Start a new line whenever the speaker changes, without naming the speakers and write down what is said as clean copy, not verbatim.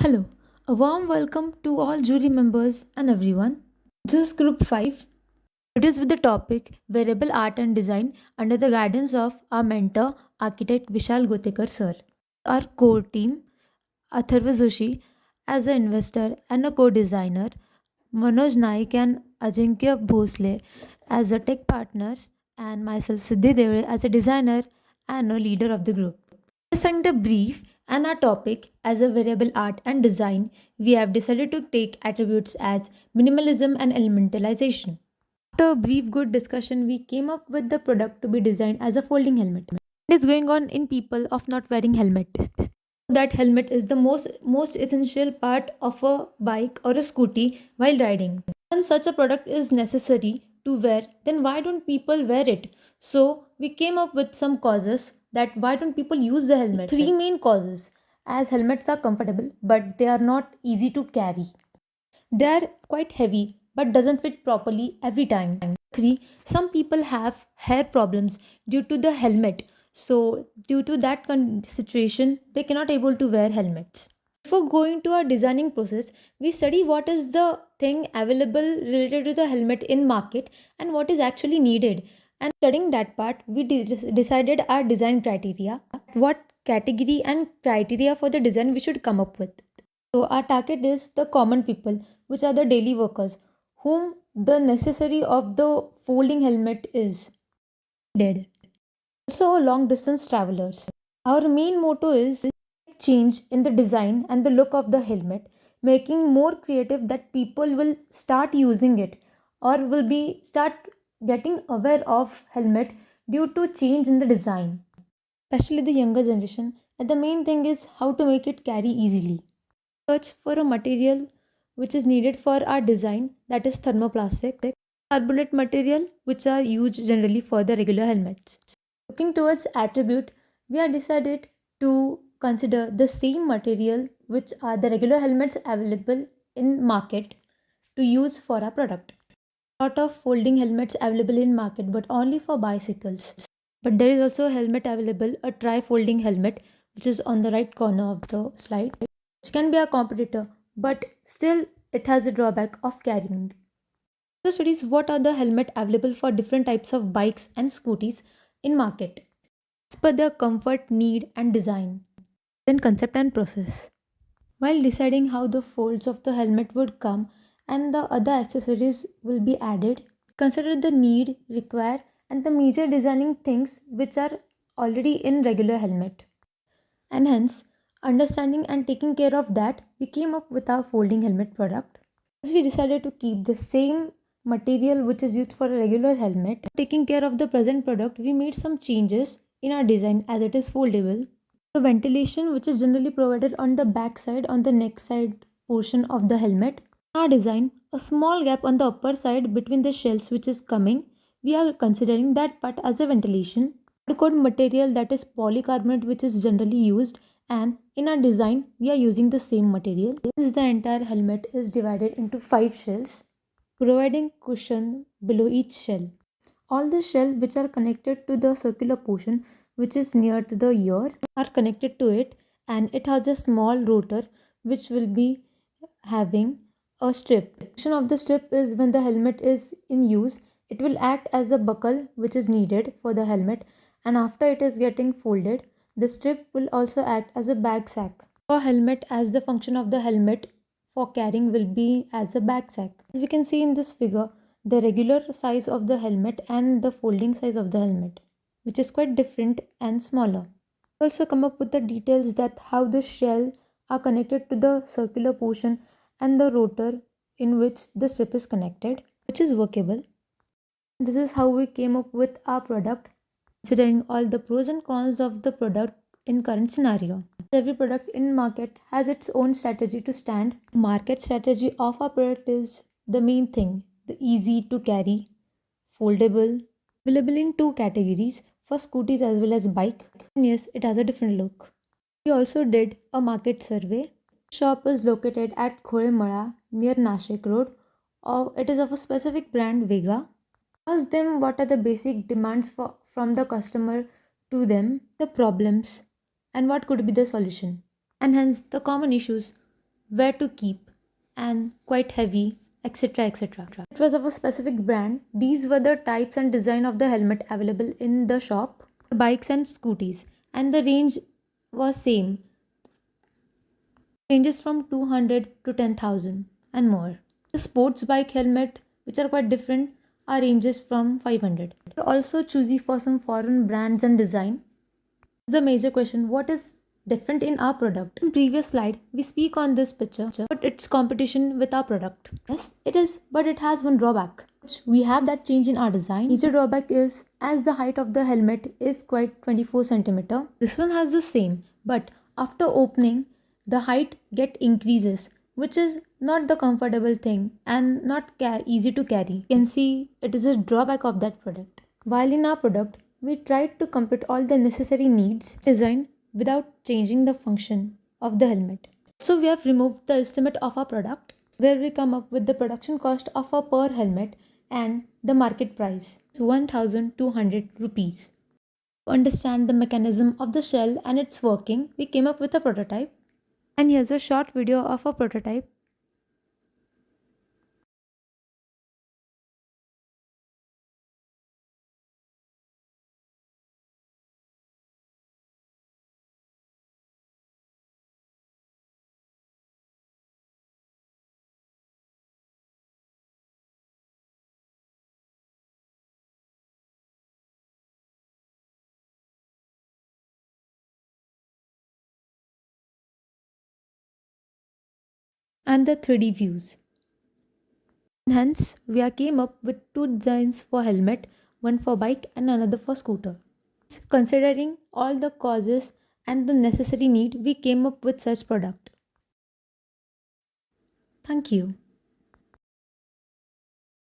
Hello, a warm welcome to all jury members and everyone. This is Group 5, produced with the topic Wearable Art and Design under the guidance of our mentor, architect Vishal Gotekar sir. Our core team, Atharva Joshi, as an investor and a co-designer, Manoj Naik and Ajinkya Bhosle as a tech partners, and myself Siddhi Devre as a designer and a leader of the group. Understanding the brief and our topic as a variable art and design, we have decided to take attributes as minimalism and elementalization. After a brief good discussion, we came up with the product to be designed as a folding helmet. What is going on in people of not wearing helmet? That helmet is the most essential part of a bike or a scooty while riding. When such a product is necessary to wear, then why don't people wear it? So we came up with some causes that why don't people use the helmet? Three main causes, as helmets are comfortable but they are not easy to carry. They are quite heavy but doesn't fit properly every time. 3. Some people have hair problems due to the helmet. So due to that situation, they cannot able to wear helmets. Before going to our designing process, we study what is the thing available related to the helmet in market and what is actually needed. And studying that part, we decided our design criteria, what category and criteria for the design we should come up with. So our target is the common people, which are the daily workers, whom the necessary of the folding helmet is needed. Also long distance travelers. Our main motto is change in the design and the look of the helmet, making more creative that people will start using it or will be start getting aware of helmet due to change in the design, especially the younger generation. And the main thing is how to make it carry easily. Search for a material which is needed for our design, that is thermoplastic, carbonate material which are used generally for the regular helmets. Looking towards attribute, we are decided to consider the same material which are the regular helmets available in market to use for our product. Lot of folding helmets available in market but only for bicycles. But there is also a helmet available, a tri-folding helmet, which is on the right corner of the slide, which can be a competitor, but still it has a drawback of carrying. So studies what are the helmet available for different types of bikes and scooties in market as per their comfort, need and design. Then concept and process. While deciding how the folds of the helmet would come and the other accessories will be added, consider the need, require and the major designing things which are already in regular helmet. And hence, understanding and taking care of that, we came up with our folding helmet product. As we decided to keep the same material which is used for a regular helmet, taking care of the present product, we made some changes in our design as it is foldable. The ventilation which is generally provided on the back side, on the neck side portion of the helmet. Our design, a small gap on the upper side between the shells which is coming, we are considering that part as a ventilation. Code material, that is polycarbonate, which is generally used, and in our design we are using the same material. Since the entire helmet is divided into 5 shells, providing cushion below each shell. All the shells which are connected to the circular portion which is near to the ear are connected to it, and it has a small rotor which will be having a strip. Action of the strip is when the helmet is in use, it will act as a buckle which is needed for the helmet, and after it is getting folded, the strip will also act as a bag sack. For helmet, as the function of the helmet for carrying will be as a bag sack. As we can see in this figure, the regular size of the helmet and the folding size of the helmet, which is quite different and smaller. Also come up with the details that how the shell are connected to the circular portion and the rotor in which the strip is connected, which is workable. This is how we came up with our product, considering all the pros and cons of the product in current scenario. Every product in market has its own strategy to stand. Market strategy of our product is the main thing, the easy to carry, foldable, available in two categories, for scooters as well as bike. And yes, it has a different look. We also did a market survey. Shop is located at Kholemala near Nashik Road. It is of a specific brand Vega. Ask them what are the basic demands from the customer to them, the problems, and what could be the solution. And hence the common issues where to keep, and quite heavy, etc. etc. It was of a specific brand. These were the types and design of the helmet available in the shop, bikes and scooties, and the range was same, ranges from 200 to 10,000 and more. The sports bike helmet, which are quite different, are ranges from 500. Also choosy for some foreign brands and design. The major question, what is different in our product? In previous slide, we speak on this picture, but it's competition with our product. Yes, it is, but it has one drawback. We have that change in our design. Major drawback is as the height of the helmet is quite 24 centimeter. This one has the same, but after opening, the height get increases, which is not the comfortable thing and not easy to carry. You can see it is a drawback of that product. While in our product, we tried to complete all the necessary needs design without changing the function of the helmet. So we have removed the estimate of our product where we come up with the production cost of a per helmet and the market price. It's 1200 rupees. To understand the mechanism of the shell and its working, we came up with a prototype. And here's a short video of a prototype. And the 3D views. Hence, we are came up with two designs for helmet, one for bike and another for scooter. Considering all the causes and the necessary need, we came up with such product. Thank you.